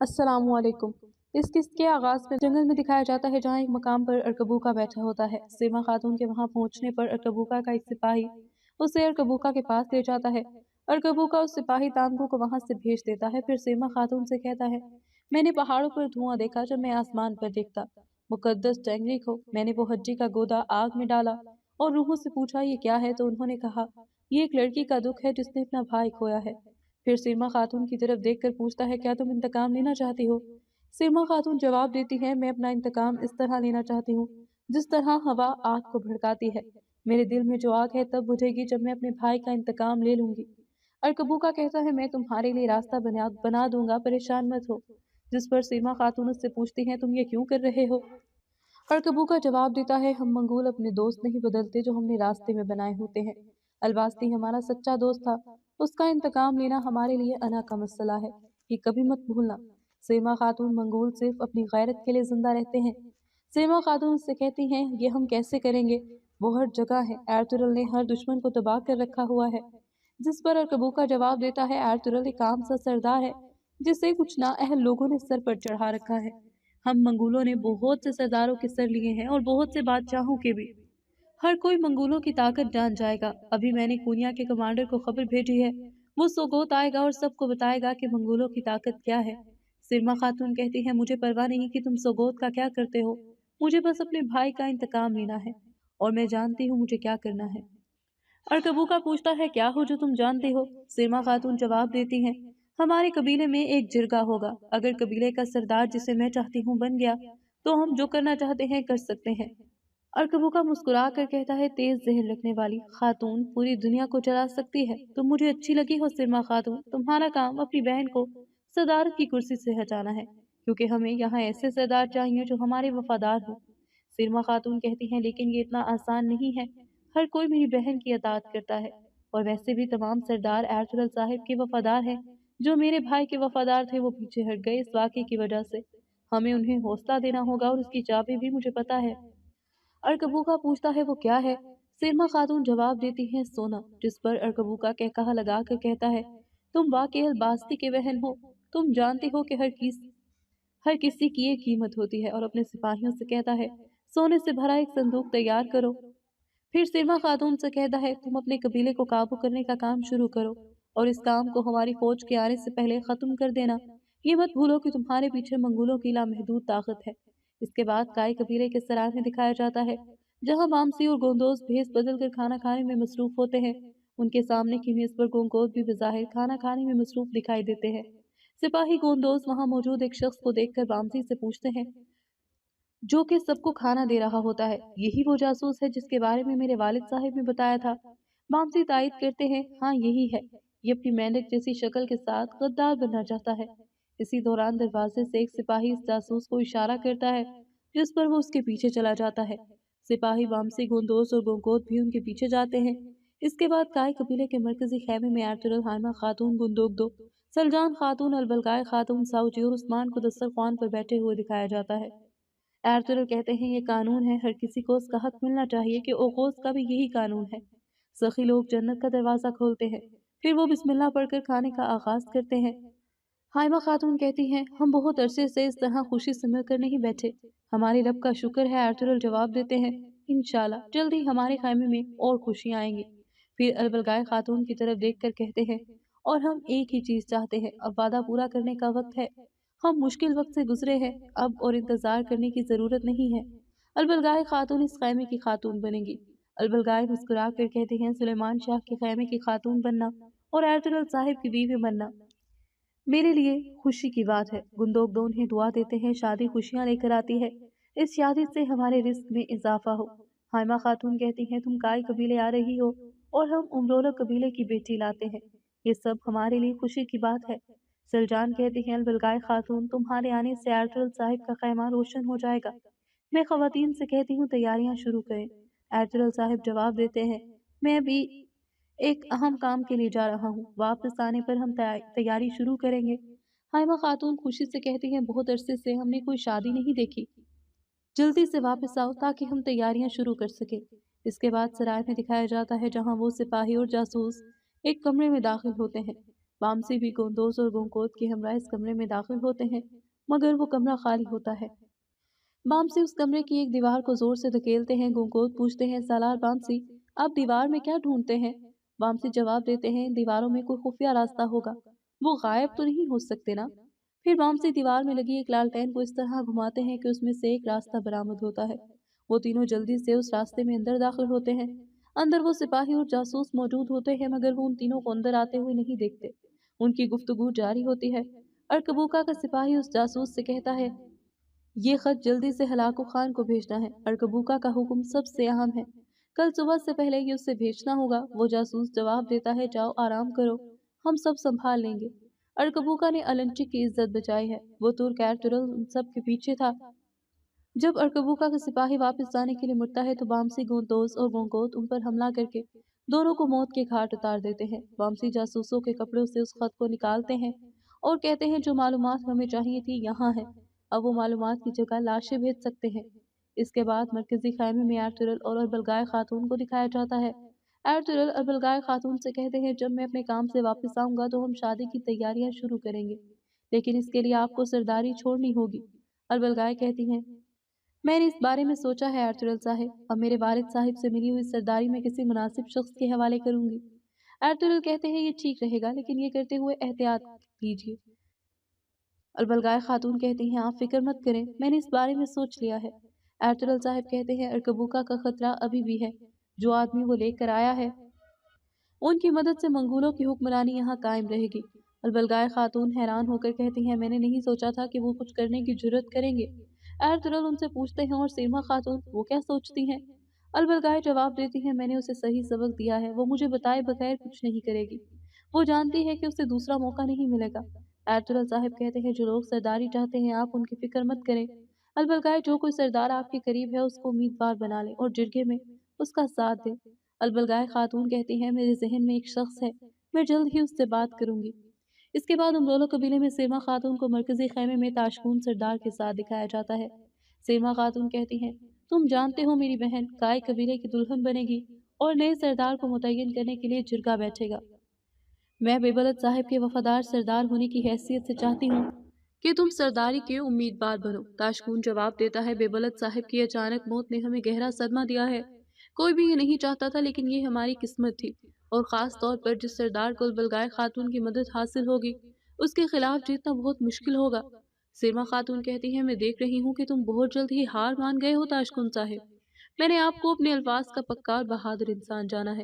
السلام علیکم۔ اس قسط کے آغاز میں جنگل میں دکھایا جاتا ہے جہاں ایک مقام پر ارکبوکا بیٹھا ہوتا ہے۔ سیما خاتون کے وہاں پہنچنے پر ارکبوکا کا ایک سپاہی اسے ارکبوکا کے پاس لے جاتا ہے۔ ارکبوکا اس سپاہی تانگو کو وہاں سے بھیج دیتا ہے، پھر سیما خاتون سے کہتا ہے، میں نے پہاڑوں پر دھواں دیکھا جب میں آسمان پر دیکھتا مقدس ٹینگری کو۔ میں نے وہ ہڈی کا گودا آگ میں ڈالا اور روحوں سے پوچھا یہ کیا ہے، تو انہوں نے کہا یہ ایک لڑکی کا دکھ ہے جس نے اپنا بھائی کھویا ہے۔ پھر سیما خاتون کی طرف دیکھ کر پوچھتا ہے کیا تم انتقام لینا چاہتی ہو؟ سیما خاتون جواب دیتی ہے میں اپنا انتقام اس طرح لینا چاہتی ہوں جس طرح ہوا آگ کو بھڑکاتی ہے۔ میرے دل میں جو آگ ہے تب بجھے گی جب میں اپنے بھائی کا انتقام لے لوں گی۔ ارکبوکا کہتا ہے میں تمہارے لیے راستہ بنا دوں گا، پریشان مت ہو۔ جس پر سیما خاتون اس سے پوچھتی ہیں تم یہ کیوں کر رہے ہو؟ ارکبوکا جواب دیتا ہے ہم منگول اپنے دوست نہیں بدلتے جو ہم نے راستے میں بنائے ہوتے ہیں۔ الباستی ہمارا سچا دوست تھا، اس کا انتقام لینا ہمارے لیے انا کا مسئلہ ہے، یہ کبھی مت بھولنا۔ سیما خاتون منگول صرف اپنی غیرت کے لیے زندہ رہتے ہیں۔ سیما خاتون سے کہتی ہیں یہ ہم کیسے کریں گے، وہ ہر جگہ ہے، ایرتورل نے ہر دشمن کو تباہ کر رکھا ہوا ہے۔ جس پر ارکبوکا جواب دیتا ہے ایرتورل ایک عام سا سردار ہے جسے کچھ نااہل لوگوں نے سر پر چڑھا رکھا ہے۔ ہم منگولوں نے بہت سے سرداروں کے سر لیے ہیں اور بہت سے بادشاہوں کے بھی۔ ہر کوئی منگولوں کی طاقت جان جائے گا۔ ابھی میں نے کونیا کے کمانڈر کو خبر بھیجی ہے، وہ سوگوت آئے گا اور سب کو بتائے گا کہ منگولوں کی طاقت کیا ہے۔ سیما خاتون کہتی ہے مجھے پرواہ نہیں کہ تم سوگوت کا کیا کرتے ہو، مجھے بس اپنے بھائی کا انتقام لینا ہے اور میں جانتی ہوں مجھے کیا کرنا ہے۔ ارکبوکا پوچھتا ہے کیا ہو جو تم جانتی ہو؟ سیما خاتون جواب دیتی ہیں ہمارے قبیلے میں ایک جرگہ ہوگا، اگر قبیلے کا سردار جسے میں چاہتی ہوں بن گیا تو ہم جو کرنا چاہتے ہیں کر سکتے ہیں۔ ارکبوکا مسکرا کر کہتا ہے تیز ذہن رکھنے والی خاتون پوری دنیا کو چلا سکتی ہے، تم مجھے اچھی لگی ہو سیما خاتون، تمہارا کام اپنی بہن کو صدارت کی کرسی سے ہٹانا ہے، کیونکہ ہمیں یہاں ایسے سردار چاہیے جو ہمارے وفادار ہوں۔ سیما خاتون کہتی ہیں لیکن یہ اتنا آسان نہیں ہے، ہر کوئی میری بہن کی اطاعت کرتا ہے، اور ویسے بھی تمام سردار ایرتورل صاحب کے وفادار ہیں، جو میرے بھائی کے وفادار تھے وہ پیچھے ہٹ گئے اس واقعے کی وجہ سے، ہمیں انہیں حوصلہ دینا ہوگا اور اس کی چابی بھی مجھے پتا ہے۔ ارکبوکا پوچھتا ہے وہ کیا ہے؟ سیما خاتون جواب دیتی ہیں سونا، جس پر ارکبوکا کہا لگا کر کہتا ہے تم واقعی الباستی کے بہن ہو، تم جانتی ہو کہ ہر کسی کی ایک قیمت ہوتی ہے، اور اپنے سپاہیوں سے کہتا ہے سونے سے بھرا ایک صندوق تیار کرو۔ پھر سیما خاتون سے کہتا ہے تم اپنے قبیلے کو قابو کرنے کا کام شروع کرو اور اس کام کو ہماری فوج کے آنے سے پہلے ختم کر دینا۔ یہ مت بھولو کہ تمہارے پیچھے منگولوں کی لامحدود طاقت ہے۔ اس کے بعد کائی قبیلے کے سرائے میں دکھایا جاتا ہے جہاں بامسی اور گوندوز بھیس بدل کر کھانا کھانے میں مصروف ہوتے ہیں ان کے سامنے کی میز پر گونگوت بھی بظاہر کھانا کھانے میں مصروف دکھائی دیتے ہیں۔ سپاہی گوندوز وہاں موجود ایک شخص کو دیکھ کر بامسی سے پوچھتے ہیں، جو کہ سب کو کھانا دے رہا ہوتا ہے، یہی وہ جاسوس ہے جس کے بارے میں میرے والد صاحب نے بتایا تھا؟ بامسی تائید کرتے ہیں، ہاں یہی ہے، یہ اپنی مینڈک جیسی شکل کے ساتھ غدار بننا چاہتا ہے۔ اسی دوران دروازے سے ایک سپاہی اس جاسوس کو اشارہ کرتا ہے، جس پر وہ اس کے پیچھے چلا جاتا ہے۔ سپاہی بامسی گوندوز اور گونگوت بھی ان کے پیچھے جاتے ہیں۔ اس کے بعد کائی قبیلے کے مرکزی خیمے میں ایرطغرل، ہائمہ خاتون گندوگدو، سلجان خاتون، البلگائے خاتون ساوجی اور عثمان کو دسترخوان پر بیٹھے ہوئے دکھایا جاتا ہے۔ ایرطغرل کہتے ہیں، یہ قانون ہے، ہر کسی کو اس کا حق ملنا چاہیے کہ اوغوز کا بھی یہی قانون ہے۔ سخی لوگ جنت کا دروازہ کھولتے ہیں، پھر وہ بسم اللہ پڑھ کر کھانے کا آغاز کرتے ہیں۔ ہائمہ خاتون کہتی ہیں، ہم بہت عرصے سے اس طرح خوشی سے مل کر نہیں بیٹھے، ہمارے رب کا شکر ہے۔ ایرطغرل جواب دیتے ہیں، انشاءاللہ جلد ہی ہمارے خیمے میں اور خوشیاں آئیں گی۔ پھر البلگائے خاتون کی طرف دیکھ کر کہتے ہیں، اور ہم ایک ہی چیز چاہتے ہیں، اب وعدہ پورا کرنے کا وقت ہے، ہم مشکل وقت سے گزرے ہیں، اب اور انتظار کرنے کی ضرورت نہیں ہے۔ البلگائے خاتون اس خیمے کی خاتون بنے گی۔ البلگائے مسکرا کر کہتے ہیں، سلیمان شاہ کے خیمے کی خاتون بننا اور ایرطغرل صاحب کی بیوی بننا میرے لیے خوشی کی بات ہے۔ گندوگدو انہیں دعا دیتے ہیں، شادی خوشیاں لے کر آتی ہے، اس شادی سے ہمارے رزق میں اضافہ ہو۔ ہائمہ خاتون کہتی ہیں، تم کائی قبیلے آ رہی ہو اور ہم امرولہ قبیلے کی بیٹی لاتے ہیں، یہ سب ہمارے لیے خوشی کی بات ہے۔ سلجان کہتی ہیں، البلگائے خاتون، تمہارے آنے سے ایرطغرل صاحب کا خیمہ روشن ہو جائے گا، میں خواتین سے کہتی ہوں تیاریاں شروع کریں۔ ایرطغرل صاحب جواب دیتے ہیں، میں بھی ایک اہم کام کے لیے جا رہا ہوں، واپس آنے پر ہم تیاری شروع کریں گے۔ ہائمہ خاتون خوشی سے کہتی ہیں، بہت عرصے سے ہم نے کوئی شادی نہیں دیکھی، جلدی سے واپس آؤ تاکہ ہم تیاریاں شروع کر سکیں۔ اس کے بعد سرائے میں دکھایا جاتا ہے، جہاں وہ سپاہی اور جاسوس ایک کمرے میں داخل ہوتے ہیں۔ بامسی بھی گوندوز اور گونگوت کے ہمراہ اس کمرے میں داخل ہوتے ہیں، مگر وہ کمرہ خالی ہوتا ہے۔ بامسی اس کمرے کی ایک دیوار کو زور سے دھکیلتے ہیں۔ گونگوت پوچھتے ہیں، سالار بامسی، آپ دیوار میں کیا ڈھونڈتے ہیں؟ بامسی جواب دیتے ہیں، دیواروں میں کوئی خفیہ راستہ ہوگا، وہ غائب تو نہیں ہو سکتے نا؟ پھر بامسی دیوار میں لگی ایک لالٹین کو اس طرح گھماتے ہیں کہ اس میں سے ایک راستہ برآمد ہوتا ہے۔ وہ تینوں جلدی سے اس راستے میں اندر داخل ہوتے ہیں۔ اندر وہ سپاہی اور جاسوس موجود ہوتے ہیں، مگر وہ ان تینوں کو اندر آتے ہوئے نہیں دیکھتے۔ ان کی گفتگو جاری ہوتی ہے۔ ارکبوکا کا سپاہی اس جاسوس سے کہتا ہے، یہ خط جلدی سے ہلاکو خان کو بھیجنا ہے، ارکبوکا کا حکم سب سے اہم ہے، کل صبح سے پہلے ہی اسے بھیجنا ہوگا۔ وہ جاسوس جواب دیتا ہے، جاؤ آرام کرو، ہم سب سنبھال لیں گے۔ ارکبوکا نے النچک کی عزت بچائی ہے، وہ ترک ایرطغرل ان سب کے پیچھے تھا۔ جب ارکبوکا کا سپاہی واپس جانے کے لیے مڑتا ہے تو بامسی گوندوز اور گونگوت ان پر حملہ کر کے دونوں کو موت کے گھاٹ اتار دیتے ہیں۔ بامسی جاسوسوں کے کپڑوں سے اس خط کو نکالتے ہیں اور کہتے ہیں، جو معلومات ہمیں چاہیے تھی یہاں ہے، اب وہ معلومات کی جگہ لاشیں بھیج سکتے ہیں۔ اس کے بعد مرکزی خیمے میں ایرطغرل اور البلگائے خاتون کو دکھایا جاتا ہے۔ ایرطغرل البلگائے خاتون سے کہتے ہیں، جب میں اپنے کام سے واپس آؤں گا تو ہم شادی کی تیاریاں شروع کریں گے، لیکن اس کے لیے آپ کو سرداری چھوڑنی ہوگی۔ البلگائے کہتی ہیں، میں نے اس بارے میں سوچا ہے ایرطغرل صاحب، اب میرے والد صاحب سے ملی ہوئی سرداری میں کسی مناسب شخص کے حوالے کروں گی۔ ایرطغرل کہتے ہیں، یہ ٹھیک رہے گا، لیکن یہ کرتے ہوئے احتیاط کیجیے۔ البلگائے خاتون کہتی ہیں، آپ فکر مت کریں، میں نے اس بارے میں سوچ لیا ہے۔ ایرطغرل صاحب کہتے ہیں، ارکبوکا کا خطرہ ابھی بھی ہے، جو آدمی وہ لے کر آیا ہے ان کی مدد سے منگولوں کی حکمرانی یہاں قائم رہے گی۔ البلگائے خاتون حیران ہو کر کہتی ہیں، میں نے نہیں سوچا تھا کہ وہ کچھ کرنے کی جرات کریں گے۔ ایرطغرل ان سے پوچھتے ہیں، اور سیما خاتون، وہ کیا سوچتی ہیں؟ البلگائے جواب دیتی ہیں، میں نے اسے صحیح سبق دیا ہے، وہ مجھے بتائے بغیر کچھ نہیں کرے گی، وہ جانتی ہے کہ اسے دوسرا موقع نہیں ملے گا۔ ایرطغرل صاحب کہتے ہیں، جو لوگ سرداری چاہتے ہیں آپ ان کی فکر مت کریں۔ البلگائے، جو کوئی سردار آپ کے قریب ہے اس کو امیدوار بنا لیں اور جرگے میں اس کا ساتھ دیں۔ البلگائے خاتون کہتی ہیں، میرے ذہن میں ایک شخص ہے، میں جلد ہی اس سے بات کروں گی۔ اس کے بعد امرولہ قبیلے میں سیما خاتون کو مرکزی خیمے میں تاشکون سردار کے ساتھ دکھایا جاتا ہے۔ سیما خاتون کہتی ہیں، تم جانتے ہو میری بہن کائی قبیلے کی دلہن بنے گی اور نئے سردار کو متعین کرنے کے لیے جرگہ بیٹھے گا۔ میں بیبلت صاحب کے وفادار سردار ہونے کی حیثیت سے چاہتی ہوں کہ تم سرداری کے امیدوار بنو۔ تاشکون جواب دیتا ہے، بیبلت صاحب کی اچانک موت نے ہمیں گہرا صدمہ دیا ہے، کوئی بھی یہ نہیں چاہتا تھا، لیکن یہ ہماری قسمت تھی، اور خاص طور پر جس سردار کو البلگائے خاتون کی مدد حاصل ہوگی اس کے خلاف جیتنا بہت مشکل ہوگا۔ سیما خاتون کہتی ہے، میں دیکھ رہی ہوں کہ تم بہت جلد ہی ہار مان گئے ہو تاشکون صاحب، میں نے آپ کو اپنے الفاظ کا پکا اور بہادر انسان جانا ہے،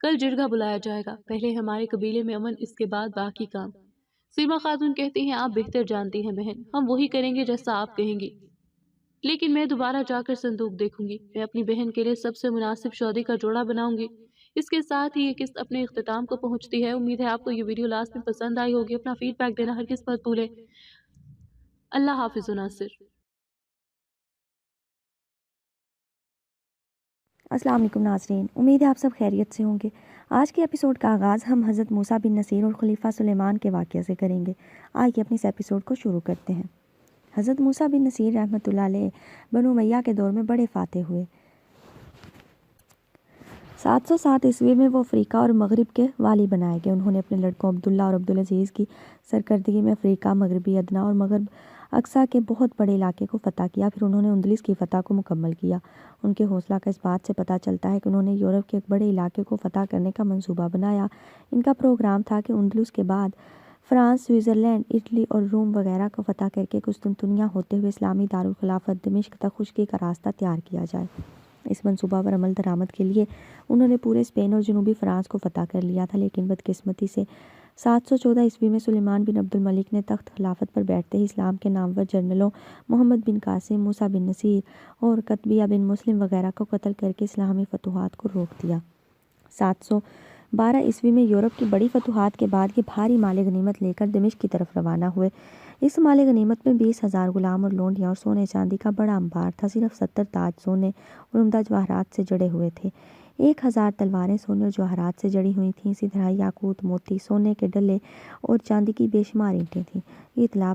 کل جرگہ بلایا جائے گا، پہلے ہمارے قبیلے میں امن، اس کے بعد باقی کام۔ سیما خاتون کہتی ہیں آپ بہتر جانتی ہیں بہن، ہم وہی کریں گے جیسا آپ کہیں گی، لیکن میں دوبارہ جا کر صندوق دیکھوں گی، میں اپنی بہن کے لیے سب سے مناسب شادی کا جوڑا بناؤں گی۔ اس کے ساتھ ہی یہ قسط اپنے اختتام کو پہنچتی ہے۔ امید ہے آپ کو یہ ویڈیو لاسٹ میں پسند آئی ہوگی۔ اپنا فیڈ بیک دینا ہرگز مت بھولیں۔ اللہ حافظ ناصر۔ السلام علیکم ناظرین، امید ہے آپ سب خیریت سے ہوں گے۔ آج کے ایپیسوڈ کا آغاز ہم حضرت موسیٰ بن نصیر اور خلیفہ سلیمان کے واقعے سے کریں گے۔ آئیے اپنے اس ایپیسوڈ کو شروع کرتے ہیں۔ حضرت موسیٰ بن نصیر رحمۃ اللہ علیہ بنو امیہ کے دور میں بڑے فاتح ہوئے۔ 707 عیسوی میں وہ افریقہ اور مغرب کے والی بنائے گئے۔ انہوں نے اپنے لڑکوں عبداللہ اور عبدالعزیز کی سرکردگی میں افریقہ، مغربی ادنا اور مغرب اقصیٰ کے بہت بڑے علاقے کو فتح کیا۔ پھر انہوں نے اندلس کی فتح کو مکمل کیا۔ ان کے حوصلہ کا اس بات سے پتہ چلتا ہے کہ انہوں نے یورپ کے ایک بڑے علاقے کو فتح کرنے کا منصوبہ بنایا۔ ان کا پروگرام تھا کہ اندلس کے بعد فرانس، سوئٹزرلینڈ، اٹلی اور روم وغیرہ کو فتح کر کے قسطنطنیہ ہوتے ہوئے اسلامی دارالخلافت دمشق تک خشکی کا راستہ تیار کیا جائے۔ اس منصوبہ پر عمل درآمد کے لیے انہوں نے پورے اسپین اور جنوبی فرانس کو فتح کر لیا تھا، لیکن بدقسمتی سے 714 عیسوی میں سلیمان بن عبد الملک نے تخت خلافت پر بیٹھتے ہی اسلام کے نامور جنرلوں محمد بن قاسم، موسیٰ بن نصیر اور قطبیہ بن مسلم وغیرہ کو قتل کر کے اسلامی فتوحات کو روک دیا۔ 712 عیسوی میں یورپ کی بڑی فتوحات کے بعد یہ بھاری مال غنیمت لے کر دمشق کی طرف روانہ ہوئے۔ اس مال غنیمت میں 20,000 غلام اور لونڈیاں اور سونے چاندی کا بڑا انبار تھا۔ صرف 70 تاج سونے اور عمدہ جواہرات سے جڑے ہوئے تھے۔ 1000 تلواریں سونے اور جواہرات سے جڑی ہوئی تھیں۔ اسی طرح یاقوت، موتی، سونے کے ڈلے اور چاندی کی بے شمار اینٹیں تھیں۔ یہ اطلاع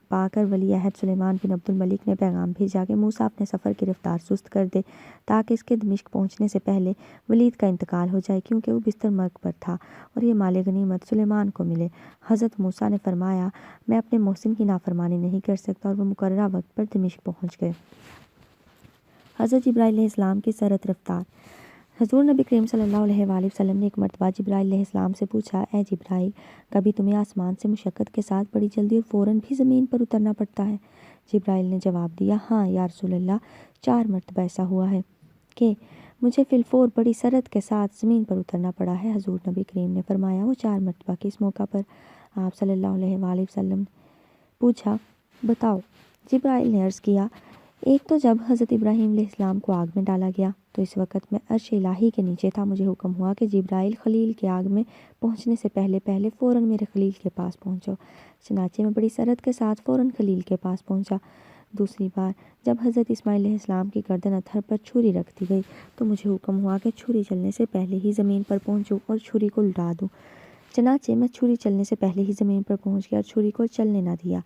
پا کر ولی عہد سلیمان بن عبد الملک نے پیغام بھیجا کہ موسیٰ اپنے سفر کی رفتار سست کر دے تاکہ اس کے دمشق پہنچنے سے پہلے ولید کا انتقال ہو جائے، کیونکہ وہ بستر مرگ پر تھا، اور یہ مال غنیمت سلیمان کو ملے۔ حضرت موسیٰ نے فرمایا میں اپنے محسن کی نافرمانی نہیں کر سکتا، اور وہ مقررہ وقت پر دمشق پہنچ گئے۔ حضرت جبرائیل علیہ السلام کی سرعت رفتار۔ حضور نبی کریم صلی اللہ علیہ وآلہ وسلم نے ایک مرتبہ جبرائیل علیہ السلام سے پوچھا، اے جبرائیل، کبھی تمہیں آسمان سے مشقت کے ساتھ بڑی جلدی اور فوراً بھی زمین پر اترنا پڑتا ہے؟ جبرائیل نے جواب دیا، ہاں یا رسول اللہ، 4 مرتبہ ایسا ہوا ہے کہ مجھے فی الفور بڑی سرعت کے ساتھ زمین پر اترنا پڑا ہے۔ حضور نبی کریم نے فرمایا، وہ 4 مرتبہ کس موقع پر؟ آپ صلی اللہ علیہ وآلہ وسلم نے پوچھا، بتاؤ۔ جبرائیل نے عرض کیا، ایک تو جب حضرت ابراہیم علیہ السلام کو آگ میں ڈالا گیا تو اس وقت میں عرش الہی کے نیچے تھا، مجھے حکم ہوا کہ جبرائیل خلیل کے آگ میں پہنچنے سے پہلے فوراً میرے خلیل کے پاس پہنچو۔ چنانچہ میں بڑی سرعت کے ساتھ فوراً خلیل کے پاس پہنچا۔ دوسری بار جب حضرت اسماعیل علیہ السلام کی گردن اتھر پر چھری رکھ دی گئی تو مجھے حکم ہوا کہ چھری چلنے سے پہلے ہی زمین پر پہنچوں اور چھری کو الٹا دوں۔ چنانچہ میں چھری چلنے سے پہلے ہی زمین پر پہنچ گیا اور چھری کو چلنے نہ دیا۔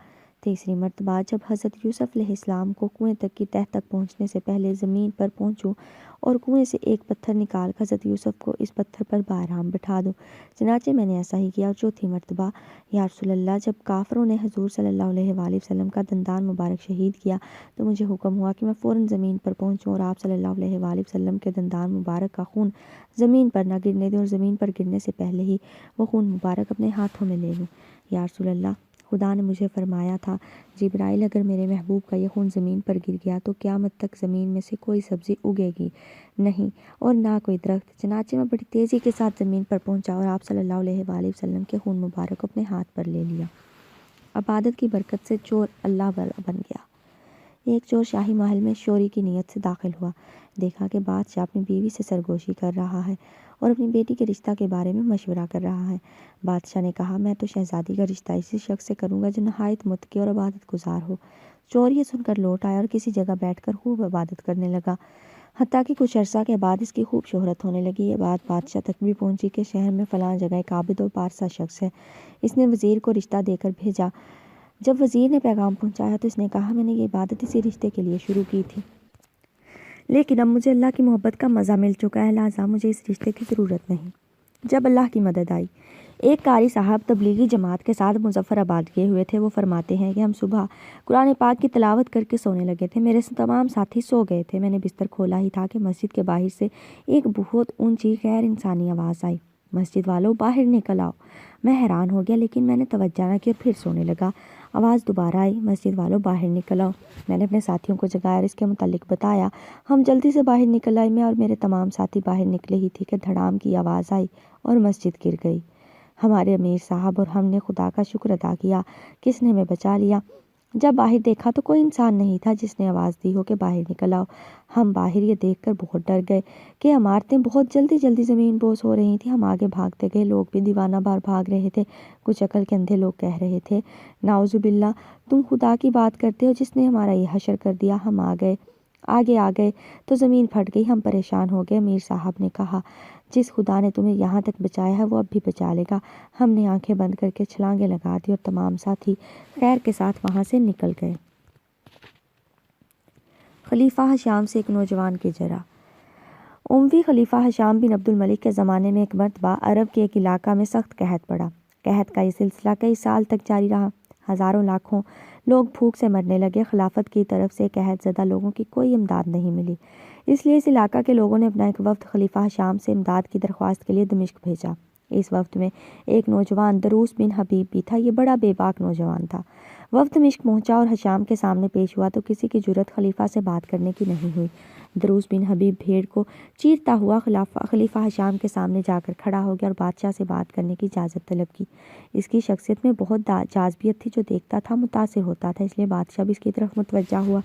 تیسری مرتبہ جب حضرت یوسف علیہ السلام کو کنویں تک کی تہہ تک پہنچنے سے پہلے زمین پر پہنچوں اور کنویں سے ایک پتھر نکال کر حضرت یوسف کو اس پتھر پر بارہم بٹھا دوں۔ چنانچہ میں نے ایسا ہی کیا۔ اور چوتھی مرتبہ یا رسول اللہ، جب کافروں نے حضور صلی اللہ علیہ وآلہ وسلم کا دندان مبارک شہید کیا تو مجھے حکم ہوا کہ میں فوراً زمین پر پہنچوں اور آپ صلی اللہ علیہ وآلہ وسلم کے دندان مبارک کا خون زمین پر نہ گرنے دوں اور زمین پر گرنے سے پہلے ہی وہ خون مبارک اپنے ہاتھوں میں لے لوں۔ یا رسول اللہ، خدا نے مجھے فرمایا تھا، جبرائیل، اگر میرے محبوب کا یہ خون زمین پر گر گیا تو قیامت تک زمین میں سے کوئی سبزی اگے گی نہیں اور نہ کوئی درخت۔ چنانچہ میں بڑی تیزی کے ساتھ زمین پر پہنچا اور آپ صلی اللہ علیہ وآلہ وسلم کے خون مبارک اپنے ہاتھ پر لے لیا۔ عبادت کی برکت سے چور اللہ والا بن گیا۔ ایک چور شاہی محل میں چوری کی نیت سے داخل ہوا۔ دیکھا کہ بادشاہ اپنی بیوی سے سرگوشی کر رہا ہے اور اپنی بیٹی کے رشتہ کے بارے میں مشورہ کر رہا ہے۔ بادشاہ نے کہا، میں تو شہزادی کا رشتہ اسی شخص سے کروں گا جو نہایت متقی اور عبادت گزار ہو۔ چور یہ سن کر لوٹ آیا اور کسی جگہ بیٹھ کر خوب عبادت کرنے لگا، حتیٰ کہ کچھ عرصہ کے بعد اس کی خوب شہرت ہونے لگی۔ یہ بات بادشاہ تک بھی پہنچی کہ شہر میں فلاں جگہ ایک عابد اور پارسا شخص ہے، اس نے وزیر کو رشتہ دے کر بھیجا۔ جب وزیر نے پیغام پہنچایا تو اس نے کہا، میں نے یہ عبادت اسی رشتے کے لیے شروع کی تھی، لیکن اب مجھے اللہ کی محبت کا مزہ مل چکا ہے، لہٰذا مجھے اس رشتے کی ضرورت نہیں۔ جب اللہ کی مدد آئی۔ ایک قاری صاحب تبلیغی جماعت کے ساتھ مظفر آباد گئے ہوئے تھے۔ وہ فرماتے ہیں کہ ہم صبح قرآن پاک کی تلاوت کر کے سونے لگے تھے، میرے تمام ساتھی سو گئے تھے، میں نے بستر کھولا ہی تھا کہ مسجد کے باہر سے ایک بہت اونچی غیر انسانی آواز آئی، مسجد والوں باہر نکل آؤ۔ میں حیران ہو گیا، لیکن میں نے توجہ نہ کی اور پھر سونے لگا۔ آواز دوبارہ آئی، مسجد والوں باہر نکل آؤ۔ میں نے اپنے ساتھیوں کو جگایا اور اس کے متعلق بتایا۔ ہم جلدی سے باہر نکل آئے۔ میں اور میرے تمام ساتھی باہر نکلے ہی تھے کہ دھڑام کی آواز آئی اور مسجد گر گئی۔ ہمارے امیر صاحب اور ہم نے خدا کا شکر ادا کیا کہ اس نے ہمیں بچا لیا۔ جب باہر دیکھا تو کوئی انسان نہیں تھا جس نے آواز دی ہو کہ باہر نکل آؤ۔ ہم باہر یہ دیکھ کر بہت ڈر گئے کہ عمارتیں بہت جلدی زمین بوس ہو رہی تھیں۔ ہم آگے بھاگتے گئے، لوگ بھی دیوانہ بار بھاگ رہے تھے۔ کچھ عقل کے اندھے لوگ کہہ رہے تھے، نعوذ باللہ، تم خدا کی بات کرتے ہو جس نے ہمارا یہ حشر کر دیا۔ ہم آگے آ گئے تو زمین پھٹ گئی۔ ہم پریشان ہو گئے۔ امیر صاحب نے کہا، جس خدا نے تمہیں یہاں تک بچایا ہے وہ اب بھی بچا لے گا۔ ہم نے آنکھیں بند کر کے چھلانگیں لگا دی اور تمام ساتھی خیر کے ساتھ وہاں سے نکل گئے۔ خلیفہ ہشام سے ایک نوجوان کی جرح۔ اموی خلیفہ ہشام بن عبد الملک کے زمانے میں ایک مرتبہ عرب کے ایک علاقہ میں سخت قحط پڑا۔ قحط کا یہ سلسلہ کئی سال تک جاری رہا۔ ہزاروں لاکھوں لوگ بھوک سے مرنے لگے۔ خلافت کی طرف سے قحط زدہ لوگوں کی کوئی امداد نہیں ملی، اس لیے اس علاقہ کے لوگوں نے اپنا ایک وفد خلیفہ ہشام سے امداد کی درخواست کے لیے دمشق بھیجا۔ اس وفد میں ایک نوجوان دروس بن حبیب بھی تھا۔ یہ بڑا بے باک نوجوان تھا۔ وفد دمشق پہنچا اور ہشام کے سامنے پیش ہوا تو کسی کی جرأت خلیفہ سے بات کرنے کی نہیں ہوئی۔ دروس بن حبیب بھیڑ کو چیرتا ہوا خلیفہ ہشام کے سامنے جا کر کھڑا ہو گیا اور بادشاہ سے بات کرنے کی اجازت طلب کی۔ اس کی شخصیت میں بہت جاذبیت تھی، جو دیکھتا تھا متاثر ہوتا تھا، اس لیے بادشاہ بھی اس کی طرف متوجہ ہوا۔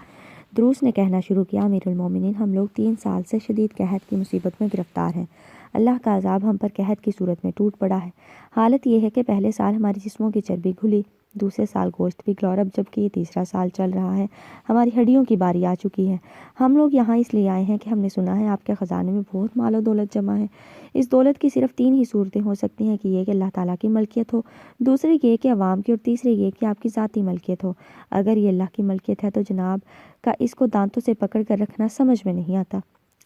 دروس نے کہنا شروع کیا، امیر المومنین، ہم لوگ 3 سال سے شدید قحط کی مصیبت میں گرفتار ہیں۔ اللہ کا عذاب ہم پر قحط کی صورت میں ٹوٹ پڑا ہے۔ حالت یہ ہے کہ پہلے سال ہماری جسموں کی چربی گھلی، دوسرے سال گوشت پگھلا اور اب جبکہ یہ تیسرا سال چل رہا ہے ہماری ہڈیوں کی باری آ چکی ہے۔ ہم لوگ یہاں اس لیے آئے ہیں کہ ہم نے سنا ہے آپ کے خزانے میں بہت مال و دولت جمع ہے۔ اس دولت کی صرف 3 ہی صورتیں ہو سکتی ہیں، کہ یہ کہ اللہ تعالیٰ کی ملکیت ہو، دوسری یہ کہ عوام کی، اور تیسری یہ کہ آپ کی ذاتی ملکیت ہو۔ اگر یہ اللہ کی ملکیت ہے تو جناب کا اس کو دانتوں سے پکڑ کر رکھنا سمجھ میں نہیں آتا۔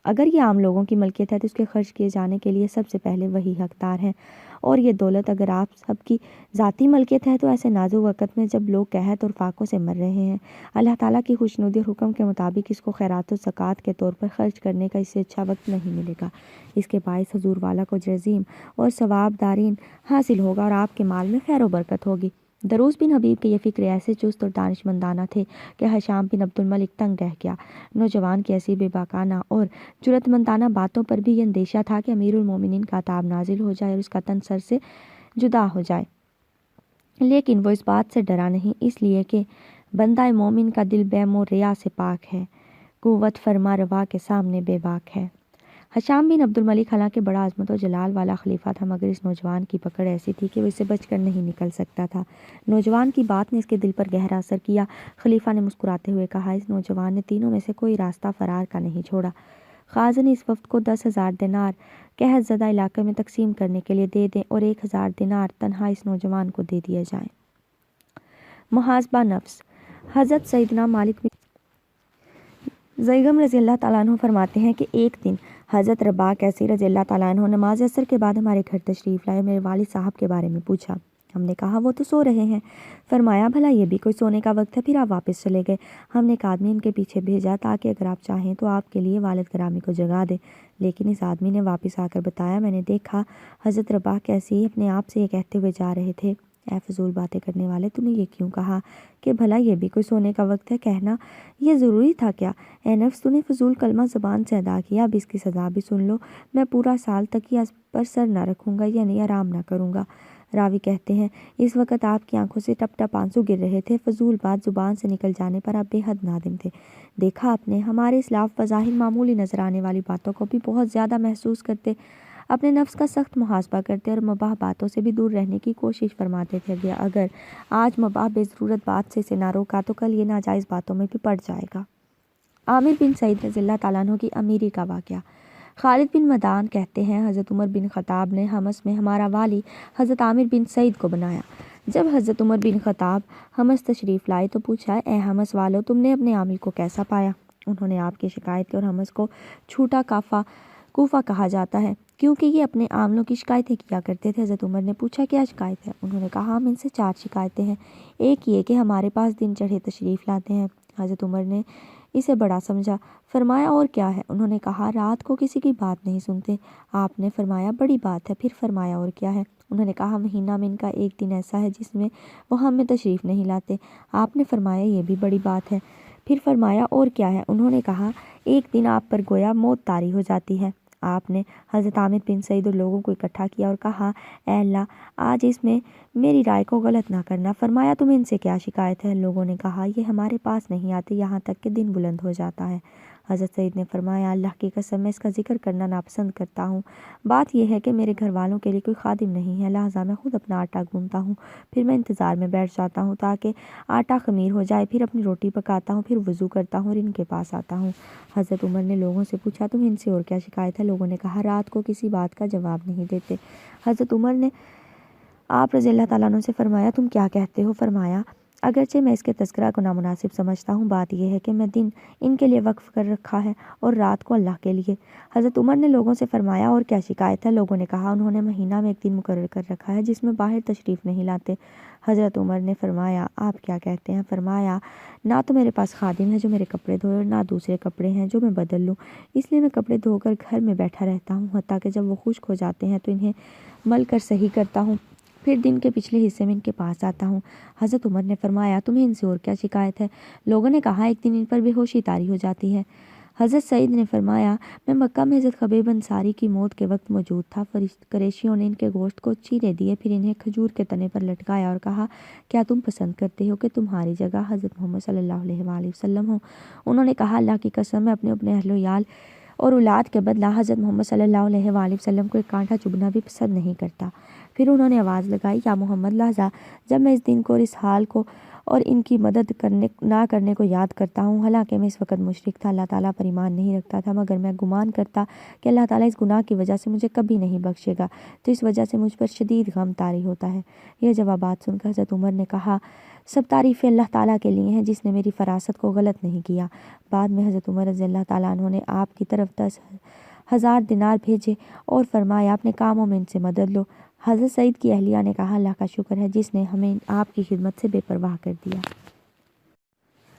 اگر یہ عام لوگوں کی ملکیت ہے تو اس کے خرچ کیے جانے کے لیے سب سے پہلے وہی حقدار ہیں، اور یہ دولت اگر آپ سب کی ذاتی ملکیت ہے تو ایسے نازک وقت میں جب لوگ قحط اور فاقوں سے مر رہے ہیں، اللہ تعالیٰ کی خوشنودی اور حکم کے مطابق اس کو خیرات و زکوٰۃ کے طور پر خرچ کرنے کا اس سے اچھا وقت نہیں ملے گا۔ اس کے باعث حضور والا کو عظیم اور ثواب دارین حاصل ہوگا اور آپ کے مال میں خیر و برکت ہوگی۔ دروس بن حبیب کے یہ فکر ایسے چست اور دانش مندانہ تھے کہ ہشام بن عبد الملک تنگ رہ گیا۔ نوجوان کی ایسی بے باکانہ اور جرأت مندانہ باتوں پر بھی یہ اندیشہ تھا کہ امیر المومنین کا عذاب نازل ہو جائے اور اس کا تن سر سے جدا ہو جائے، لیکن وہ اس بات سے ڈرا نہیں، اس لیے کہ بندہ مومن کا دل بہم و ریا سے پاک ہے، قوت فرما روا کے سامنے بے باک ہے۔ ہشام بن عبد الملک حالانکہ بڑا عظمت و جلال والا خلیفہ تھا، مگر اس نوجوان کی پکڑ ایسی تھی کہ وہ اس سے بچ کر نہیں نکل سکتا تھا۔ نوجوان کی بات نے اس کے دل پر گہرا اثر کیا۔ خلیفہ نے مسکراتے ہوئے کہا، اس نوجوان نے تینوں میں سے کوئی راستہ فرار کا نہیں چھوڑا۔ خازن اس وفد کو 10,000 دینار قحط زدہ علاقے میں تقسیم کرنے کے لیے دے دیں اور 1,000 دینار تنہا اس نوجوان کو دے دیے جائیں۔ محاسبہ نفس۔ حضرت سیدنا مالک بن زیغم رضی اللہ تعالیٰ عنہ فرماتے ہیں کہ ایک دن حضرت رباح کیسی رضی اللہ تعالیٰ عنہ نماز عصر کے بعد ہمارے گھر تشریف لائے اور میرے والد صاحب کے بارے میں پوچھا۔ ہم نے کہا وہ تو سو رہے ہیں۔ فرمایا بھلا یہ بھی کوئی سونے کا وقت ہے؟ پھر آپ واپس چلے گئے۔ ہم نے ایک آدمی ان کے پیچھے بھیجا تاکہ اگر آپ چاہیں تو آپ کے لیے والد گرامی کو جگا دے، لیکن اس آدمی نے واپس آ کر بتایا، میں نے دیکھا حضرت رباح کیسی اپنے آپ سے یہ کہتے ہوئے جا رہے تھے، اے فضول باتیں کرنے والے، تم نے یہ کیوں کہا کہ بھلا یہ بھی کوئی سونے کا وقت ہے؟ کہنا یہ ضروری تھا کیا؟ اے نفس، تو نے فضول کلمہ زبان سے ادا کیا، اب اس کی سزا بھی سن لو۔ میں پورا سال تکیہ پر سر نہ رکھوں گا، یعنی آرام نہ کروں گا۔ راوی کہتے ہیں اس وقت آپ کی آنکھوں سے ٹپ ٹپ آنسو گر رہے تھے، فضول بات زبان سے نکل جانے پر آپ بے حد نادم تھے۔ دیکھا آپ نے، ہمارے اسلاف بظاہر معمولی نظر آنے والی باتوں کو بھی بہت زیادہ محسوس کرتے، اپنے نفس کا سخت محاسبہ کرتے اور مباح باتوں سے بھی دور رہنے کی کوشش فرماتے تھے۔ اگر آج مباح بے ضرورت بات سے اسے نہ روکا تو کل یہ ناجائز باتوں میں بھی پڑ جائے گا۔ عامر بن سعید رضی اللہ تعالیٰ عنہ کی امیری کا واقعہ۔ خالد بن مدان کہتے ہیں حضرت عمر بن خطاب نے حمص میں ہمارا والی حضرت عامر بن سعید کو بنایا۔ جب حضرت عمر بن خطاب حمص تشریف لائے تو پوچھا، اے حمص والو، تم نے اپنے عامل کو کیسا پایا؟ انہوں نے آپ کی شکایت کی اور حمص کو چھوٹا کوفہ کہا جاتا ہے کیونکہ یہ اپنے عاملوں کی شکایتیں کیا کرتے تھے۔ حضرت عمر نے پوچھا کیا شکایت ہے؟ انہوں نے کہا ہم ان سے 4 شکایتیں ہیں۔ ایک یہ کہ ہمارے پاس دن چڑھے تشریف لاتے ہیں۔ حضرت عمر نے اسے بڑا سمجھا۔ فرمایا اور کیا ہے؟ انہوں نے کہا رات کو کسی کی بات نہیں سنتے۔ آپ نے فرمایا بڑی بات ہے۔ پھر فرمایا اور کیا ہے؟ انہوں نے کہا مہینہ میں ان کا ایک دن ایسا ہے جس میں وہ ہم میں تشریف نہیں لاتے۔ آپ نے فرمایا یہ بھی بڑی بات ہے۔ پھر فرمایا اور کیا ہے؟ انہوں نے کہا ایک دن آپ پر گویا موت طاری ہو جاتی ہے۔ آپ نے حضرت عامر بن سعید اور لوگوں کو اکٹھا کیا اور کہا اے اللہ آج اس میں میری رائے کو غلط نہ کرنا۔ فرمایا تمہیں ان سے کیا شکایت ہے؟ لوگوں نے کہا یہ ہمارے پاس نہیں آتے یہاں تک کہ دن بلند ہو جاتا ہے۔ حضرت سعید نے فرمایا اللہ کی قسم میں اس کا ذکر کرنا ناپسند کرتا ہوں۔ بات یہ ہے کہ میرے گھر والوں کے لیے کوئی خادم نہیں ہے، لہٰذا میں خود اپنا آٹا گوندتا ہوں، پھر میں انتظار میں بیٹھ جاتا ہوں تاکہ آٹا خمیر ہو جائے، پھر اپنی روٹی پکاتا ہوں، پھر وضو کرتا ہوں اور ان کے پاس آتا ہوں۔ حضرت عمر نے لوگوں سے پوچھا تمہیں ان سے اور کیا شکایت ہے؟ لوگوں نے کہا رات کو کسی بات کا جواب نہیں دیتے۔ حضرت عمر نے آپ رضی اللہ تعالیٰ عنہ سے فرمایا تم کیا کہتے ہو؟ فرمایا اگرچہ میں اس کے تذکرہ کو نامناسب سمجھتا ہوں، بات یہ ہے کہ میں دن ان کے لیے وقف کر رکھا ہے اور رات کو اللہ کے لیے۔ حضرت عمر نے لوگوں سے فرمایا اور کیا شکایت ہے؟ لوگوں نے کہا انہوں نے مہینہ میں ایک دن مقرر کر رکھا ہے جس میں باہر تشریف نہیں لاتے۔ حضرت عمر نے فرمایا آپ کیا کہتے ہیں؟ فرمایا نہ تو میرے پاس خادم ہے جو میرے کپڑے دھوئے اور نہ دوسرے کپڑے ہیں جو میں بدل لوں، اس لیے میں کپڑے دھو کر گھر میں بیٹھا رہتا ہوں حتیٰ کہ جب وہ خشک ہو جاتے ہیں تو انہیں مل کر صحیح کرتا ہوں، پھر دن کے پچھلے حصے میں ان کے پاس آتا ہوں۔ حضرت عمر نے فرمایا تمہیں ان سے اور کیا شکایت ہے؟ لوگوں نے کہا ایک دن ان پر بے ہوشی طاری ہو جاتی ہے۔ حضرت سعید نے فرمایا میں مکہ میں حضرت خبیب انصاری کی موت کے وقت موجود تھا۔ قریشیوں نے ان کے گوشت کو چیرے دیے، پھر انہیں کھجور کے تنے پر لٹکایا اور کہا کیا تم پسند کرتے ہو کہ تمہاری جگہ حضرت محمد صلی اللہ علیہ وآلہ وسلم ہو؟ انہوں نے کہا اللہ کی قسم میں اپنے اہل و عیال اور اولاد کے بدلہ حضرت محمد صلی اللہ علیہ وآلہ وسلم کو ایک کانٹا چبھنا بھی پسند نہیں کرتا۔ پھر انہوں نے آواز لگائی یا محمد لہٰذا جب میں اس دن کو اور اس حال کو اور ان کی مدد نہ کرنے کو یاد کرتا ہوں، حالانکہ میں اس وقت مشرک تھا، اللہ تعالیٰ پر ایمان نہیں رکھتا تھا، مگر میں گمان کرتا کہ اللہ تعالیٰ اس گناہ کی وجہ سے مجھے کبھی نہیں بخشے گا، تو اس وجہ سے مجھ پر شدید غم طاری ہوتا ہے۔ یہ جوابات سن کر حضرت عمر نے کہا سب تعریفیں اللہ تعالیٰ کے لیے ہیں جس نے میری فراست کو غلط نہیں کیا۔ بعد میں حضرت عمر رضی اللہ تعالیٰ عنہ نے آپ کی طرف 10,000 دینار بھیجے اور فرمایا اپنے کاموں میں ان سے مدد لو۔ حضرت سعید کی اہلیہ نے کہا اللہ کا شکر ہے جس نے ہمیں آپ کی خدمت سے بے پرواہ کر دیا۔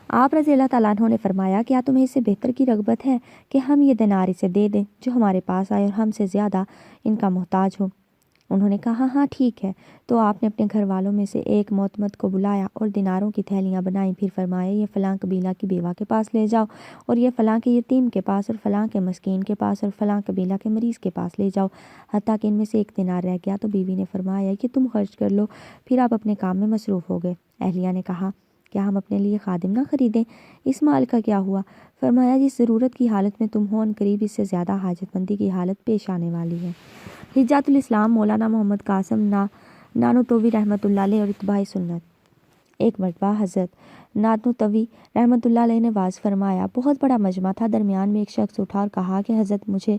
آپ رضی اللہ تعالیٰ عنہ نے فرمایا کیا تمہیں اس سے بہتر کی رغبت ہے کہ ہم یہ دینار اسے دے دیں جو ہمارے پاس آئے اور ہم سے زیادہ ان کا محتاج ہو؟ انہوں نے کہا ہاں ٹھیک ہے۔ تو آپ نے اپنے گھر والوں میں سے ایک معتمد کو بلایا اور دیناروں کی تھیلیاں بنائیں، پھر فرمایا یہ فلاں قبیلہ کی بیوہ کے پاس لے جاؤ اور یہ فلاں کے یتیم کے پاس اور فلاں کے مسکین کے پاس اور فلاں قبیلہ کے مریض کے پاس لے جاؤ، حتیٰ کہ ان میں سے ایک دینار رہ گیا تو بیوی نے فرمایا کہ تم خرچ کر لو، پھر آپ اپنے کام میں مصروف ہو گئے۔ اہلیہ نے کہا کیا ہم اپنے لیے خادم نہ خریدیں؟ اس مال کا کیا ہوا؟ فرمایا جس ضرورت کی حالت میں تم ہو ان قریب اس سے زیادہ حاجت مندی کی حالت پیش آنے والی ہے۔ حجت الاسلام مولانا محمد قاسم نانوتوی رحمۃ اللہ علیہ اور اتباع سنت۔ ایک مرتبہ حضرت نانوتوی رحمۃ اللہ علیہ نے واز فرمایا، بہت بڑا مجمع تھا، درمیان میں ایک شخص اٹھا اور کہا کہ حضرت مجھے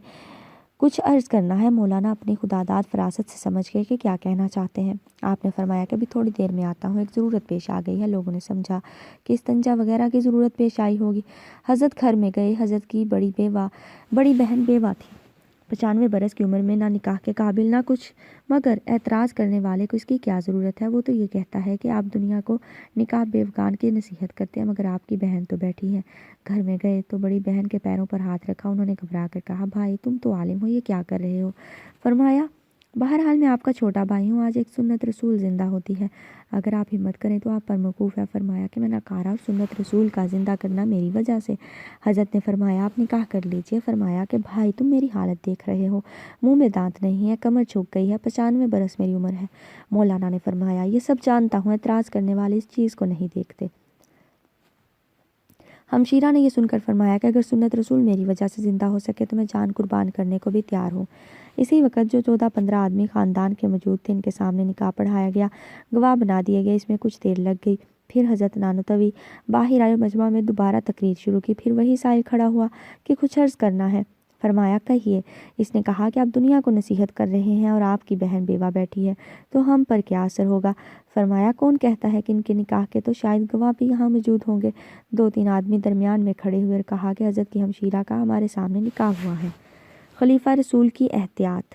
کچھ عرض کرنا ہے۔ مولانا اپنی خداداد فراست سے سمجھ گئے کہ کیا کہنا چاہتے ہیں۔ آپ نے فرمایا کہ ابھی تھوڑی دیر میں آتا ہوں، ایک ضرورت پیش آ گئی ہے۔ لوگوں نے سمجھا کہ استنجا وغیرہ کی ضرورت پیش آئی ہوگی۔ حضرت گھر میں گئے۔ حضرت کی بڑی بہن بیوہ تھی، 95 برس کی عمر میں، نہ نکاح کے قابل نہ کچھ، مگر اعتراض کرنے والے کو اس کی کیا ضرورت ہے؟ وہ تو یہ کہتا ہے کہ آپ دنیا کو نکاح بیوگان کی نصیحت کرتے ہیں، مگر آپ کی بہن تو بیٹھی ہے۔ گھر میں گئے تو بڑی بہن کے پیروں پر ہاتھ رکھا۔ انہوں نے گھبرا کر کہا بھائی تم تو عالم ہو، یہ کیا کر رہے ہو؟ فرمایا بہرحال میں آپ کا چھوٹا بھائی ہوں، آج ایک سنت رسول زندہ ہوتی ہے، اگر آپ ہمت کریں تو آپ پر موقوف ہے۔ فرمایا کہ میں ناکارہ اور سنت رسول کا زندہ کرنا میری وجہ سے؟ حضرت نے فرمایا آپ نکاح کر لیجئے۔ فرمایا کہ بھائی تم میری حالت دیکھ رہے ہو، منہ میں دانت نہیں ہے، کمر جھک گئی ہے، 95 برس میری عمر ہے۔ مولانا نے فرمایا یہ سب جانتا ہوں، اعتراض کرنے والے اس چیز کو نہیں دیکھتے۔ ہمشیرہ نے یہ سن کر فرمایا کہ اگر سنت رسول میری وجہ سے زندہ ہو سکے تو میں جان قربان کرنے کو بھی تیار ہوں۔ اسی وقت جو 14-15 آدمی خاندان کے موجود تھے ان کے سامنے نکاح پڑھایا گیا، گواہ بنا دیے گئے۔ اس میں کچھ دیر لگ گئی، پھر حضرت نانوتوی باہر آئے، مجمع میں دوبارہ تقریر شروع کی۔ پھر وہی سائل کھڑا ہوا کہ کچھ عرض کرنا ہے۔ فرمایا کہیے۔ اس نے کہا کہ آپ دنیا کو نصیحت کر رہے ہیں اور آپ کی بہن بیوہ بیٹھی ہے، تو ہم پر کیا اثر ہوگا؟ فرمایا کون کہتا ہے کہ ان کے نکاح کے تو شاید گواہ بھی یہاں موجود ہوں گے۔ 2-3 آدمی درمیان میں کھڑے ہوئے اور کہا کہ حضرت کی ہمشیرہ کا ہمارے سامنے نکاح ہوا ہے۔ خلیفہ رسول کی احتیاط۔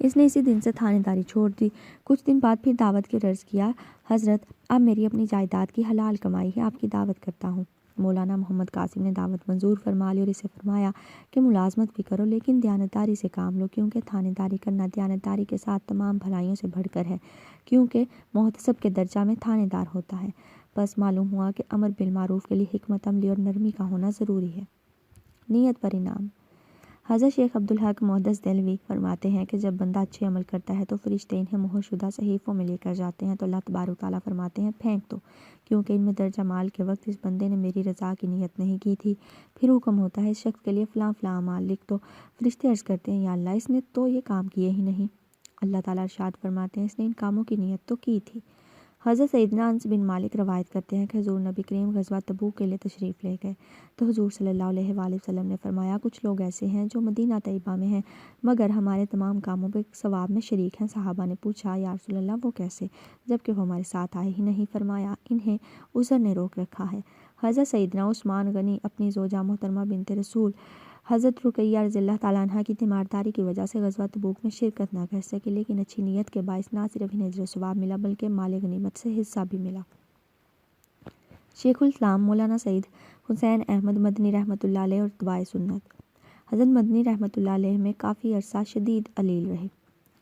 اس نے اسی دن سے تھانے داری چھوڑ دی۔ کچھ دن بعد پھر دعوت کے عرض کیا، حضرت اب میری اپنی جائیداد کی حلال کمائی ہے، آپ کی دعوت کرتا ہوں۔ مولانا محمد قاسم نے دعوت منظور فرما لی اور اسے فرمایا کہ ملازمت بھی کرو لیکن دیانتداری سے کام لو، کیونکہ تھانے داری کرنا دیانتداری کے ساتھ تمام بھلائیوں سے بڑھ کر ہے، کیونکہ محتسب کے درجہ میں تھانے دار ہوتا ہے۔ بس معلوم ہوا کہ امر بالمعروف کے لیے حکمت عملی اور نرمی کا ہونا ضروری ہے۔ نیت پر انعام۔ حضرت شیخ عبدالحق محدث دہلوی فرماتے ہیں کہ جب بندہ اچھے عمل کرتا ہے تو فرشتے انہیں مہر شدہ صحیفوں میں لے کر جاتے ہیں تو اللہ تبارک تعالیٰ فرماتے ہیں پھینک دو، کیونکہ ان میں درجہ مال کے وقت اس بندے نے میری رضا کی نیت نہیں کی تھی۔ پھر حکم ہوتا ہے اس شخص کے لیے فلاں فلاں اعمال لکھ دو۔ فرشتے عرض کرتے ہیں یا اللہ اس نے تو یہ کام کیے ہی نہیں۔ اللہ تعالیٰ ارشاد فرماتے ہیں اس نے ان کاموں کی نیت تو کی تھی۔ حضرت سیدنا انس بن مالک روایت کرتے ہیں کہ حضور نبی کریم غزوہ تبوک کے لیے تشریف لے گئے تو حضور صلی اللہ علیہ وآلہ وسلم نے فرمایا کچھ لوگ ایسے ہیں جو مدینہ طیبہ میں ہیں مگر ہمارے تمام کاموں پہ ثواب میں شریک ہیں۔ صحابہ نے پوچھا یا رسول اللہ وہ کیسے، جبکہ وہ ہمارے ساتھ آئے ہی نہیں؟ فرمایا انہیں عذر نے روک رکھا ہے۔ حضرت سیدنا عثمان غنی اپنی زوجہ محترمہ بنت رسول حضرت رقیہ رضی اللہ تعالیٰ عنہ کی تیمارداری کی وجہ سے غزوہ تبوک میں شرکت نہ کر سکے، لیکن اچھی نیت کے باعث نہ صرف انہیں اجر و ثواب ملا بلکہ مال غنیمت سے حصہ بھی ملا۔ شیخ الاسلام مولانا سعید حسین احمد مدنی رحمۃ اللہ علیہ اور اتباع سنت۔ حضرت مدنی رحمۃ اللہ علیہ میں کافی عرصہ شدید علیل رہے۔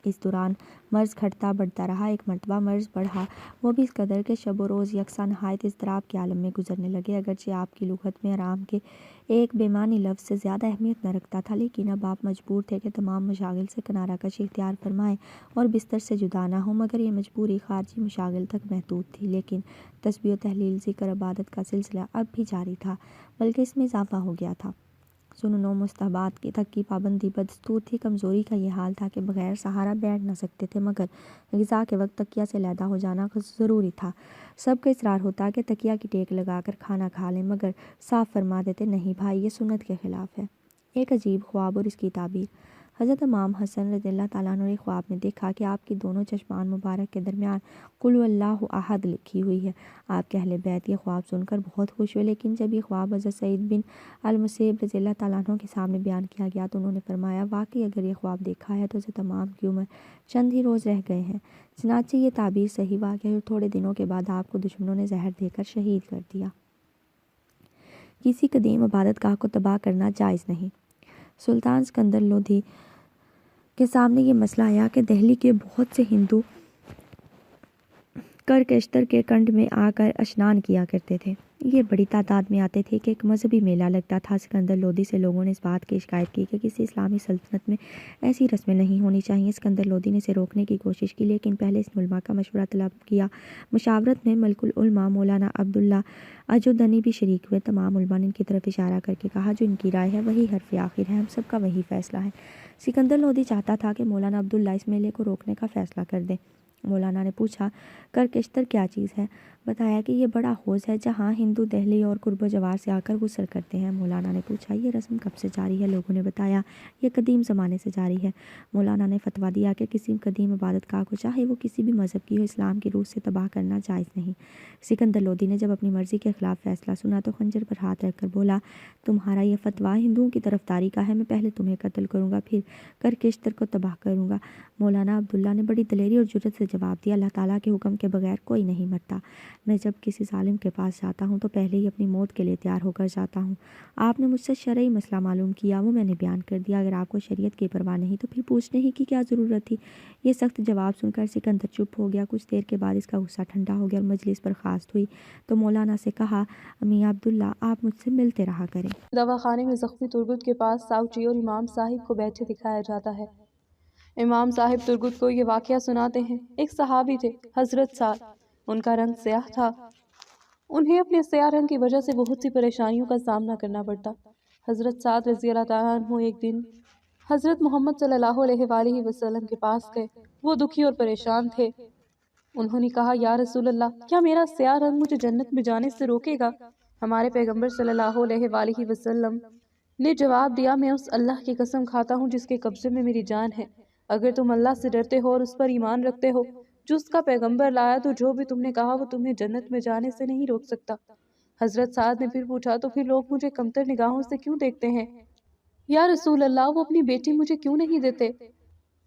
اس دوران مرض گھٹتا بڑھتا رہا۔ ایک مرتبہ مرض بڑھا، وہ بھی اس قدر کہ شب و روز یکساں نہایت اضطراب کے عالم میں گزرنے لگے۔ اگرچہ آپ کی لغت میں آرام کے ایک بے معنی لفظ سے زیادہ اہمیت نہ رکھتا تھا، لیکن اب آپ مجبور تھے کہ تمام مشاغل سے کنارہ کشی اختیار فرمائیں اور بستر سے جدا نہ ہوں، مگر یہ مجبوری خارجی مشاغل تک محدود تھی۔ لیکن تسبیح و تحلیل، ذکر، عبادت کا سلسلہ اب بھی جاری تھا، بلکہ اس میں اضافہ ہو گیا تھا۔ سنن و مستحبات تک کی پابندی بدستور تھی۔ کمزوری کا یہ حال تھا کہ بغیر سہارا بیٹھ نہ سکتے تھے، مگر غذا کے وقت تکیہ سے علیحدہ ہو جانا ضروری تھا۔ سب کا اصرار ہوتا کہ تکیہ کی ٹیک لگا کر کھانا کھا لیں، مگر صاف فرما دیتے نہیں بھائی یہ سنت کے خلاف ہے۔ ایک عجیب خواب اور اس کی تعبیر۔ حضرت امام حسن رضی اللہ تعالیٰ عنہ نے خواب میں دیکھا کہ آپ کی دونوں چشمان مبارک کے درمیان قل هو اللہ احد لکھی ہوئی ہے۔ آپ کے اہل بیت یہ خواب سن کر بہت خوش ہوئے، لیکن جب یہ خواب حضرت سعید بن المسیب رضی اللہ تعالیٰ عنہ کے سامنے بیان کیا گیا تو انہوں نے فرمایا واقعی اگر یہ خواب دیکھا ہے تو حضرت امام کی عمر چند ہی روز رہ گئے ہیں۔ چنانچہ یہ تعبیر صحیح واقع اور تھوڑے دنوں کے بعد آپ کو دشمنوں نے زہر دے کر شہید کر دیا۔ کسی قدیم عبادت گاہ کو تباہ کرنا جائز نہیں۔ سلطان سکندر لودھی کے سامنے یہ مسئلہ آیا کہ دہلی کے بہت سے ہندو کرکشتر کے کنڈ میں آ کر اشنان کیا کرتے تھے۔ یہ بڑی تعداد میں آتے تھے کہ ایک مذہبی میلہ لگتا تھا۔ سکندر لودھی سے لوگوں نے اس بات کی شکایت کی کہ کسی اسلامی سلطنت میں ایسی رسمیں نہیں ہونی چاہیے۔ سکندر لودھی نے اسے روکنے کی کوشش کی، لیکن پہلے اس نے علماء کا مشورہ طلب کیا۔ مشاورت میں ملک العلماء مولانا عبداللہ اجودنی بھی شریک ہوئے۔ تمام علماء نے ان کی طرف اشارہ کر کے کہا جو ان کی رائے ہے وہی حرف آخر ہے، ہم سب کا وہی فیصلہ ہے۔ سکندر لودھی چاہتا تھا کہ مولانا عبداللہ اس میلے کو روکنے کا فیصلہ کر دیں۔ مولانا نے پوچھا کرکشتر کیا چیز ہے؟ بتایا کہ یہ بڑا حوض ہے جہاں ہندو دہلی اور قرب و جوار سے آ کر غسل کرتے ہیں۔ مولانا نے پوچھا یہ رسم کب سے جاری ہے؟ لوگوں نے بتایا یہ قدیم زمانے سے جاری ہے۔ مولانا نے فتویٰ دیا کہ کسی قدیم عبادت گاہ کو چاہے وہ کسی بھی مذہب کی ہو اسلام کی روح سے تباہ کرنا جائز نہیں۔ سکندر لودھی نے جب اپنی مرضی کے خلاف فیصلہ سنا تو خنجر پر ہاتھ رکھ کر بولا تمہارا یہ فتویٰ ہندوؤں کی طرفداری کا ہے، میں پہلے تمہیں قتل کروں گا پھر کرکشتر کو تباہ کروں گا۔ مولانا عبداللہ نے بڑی دلیری اور جرأت سے جواب دیا اللہ تعالیٰ کے حکم کے بغیر کوئی نہیں مرتا۔ میں جب کسی ظالم کے پاس جاتا ہوں تو پہلے ہی اپنی موت کے لیے تیار ہو کر جاتا ہوں۔ آپ نے مجھ سے شرعی مسئلہ معلوم کیا، وہ میں نے بیان کر دیا۔ اگر آپ کو شریعت کی پرواہ نہیں تو پھر پوچھنے ہی کی کیا ضرورت تھی؟ یہ سخت جواب سن کر سکندر چپ ہو گیا۔ کچھ دیر کے بعد اس کا غصہ ٹھنڈا ہو گیا اور مجلس برخاست ہوئی تو مولانا سے کہا میاں عبداللہ آپ مجھ سے ملتے رہا کریں۔ دواخانے میں زخمی ترگت کے پاس ساؤچی اور امام صاحب کو بیٹھے دکھایا جاتا ہے۔ امام صاحب ترگت کو یہ واقعہ سناتے ہیں۔ ایک صحابی تھے حضرت سعد، ان کا رنگ سیاہ تھا۔ انہیں اپنے سیاہ رنگ کی وجہ سے بہت سی پریشانیوں کا سامنا کرنا پڑتا۔ حضرت سعد رضی اللہ تعالیٰ عنہ ایک دن حضرت محمد صلی اللہ علیہ وآلہ وسلم کے پاس گئے۔ وہ دکھی اور پریشان تھے۔ انہوں نے کہا یا رسول اللہ کیا میرا سیاہ رنگ مجھے جنت میں جانے سے روکے گا؟ ہمارے پیغمبر صلی اللہ علیہ وآلہ وسلم نے جواب دیا میں اس اللہ کی قسم کھاتا ہوں جس کے قبضے میں میری جان ہے، اگر تم اللہ سے ڈرتے ہو اور اس پر ایمان رکھتے ہو جو اس کا پیغمبر لایا تو جو بھی تم نے کہا وہ تمہیں جنت میں جانے سے نہیں روک سکتا۔ حضرت سعد نے پھر پوچھا تو پھر لوگ مجھے کمتر نگاہوں سے کیوں دیکھتے ہیں؟ یا رسول اللہ وہ اپنی بیٹی مجھے کیوں نہیں دیتے؟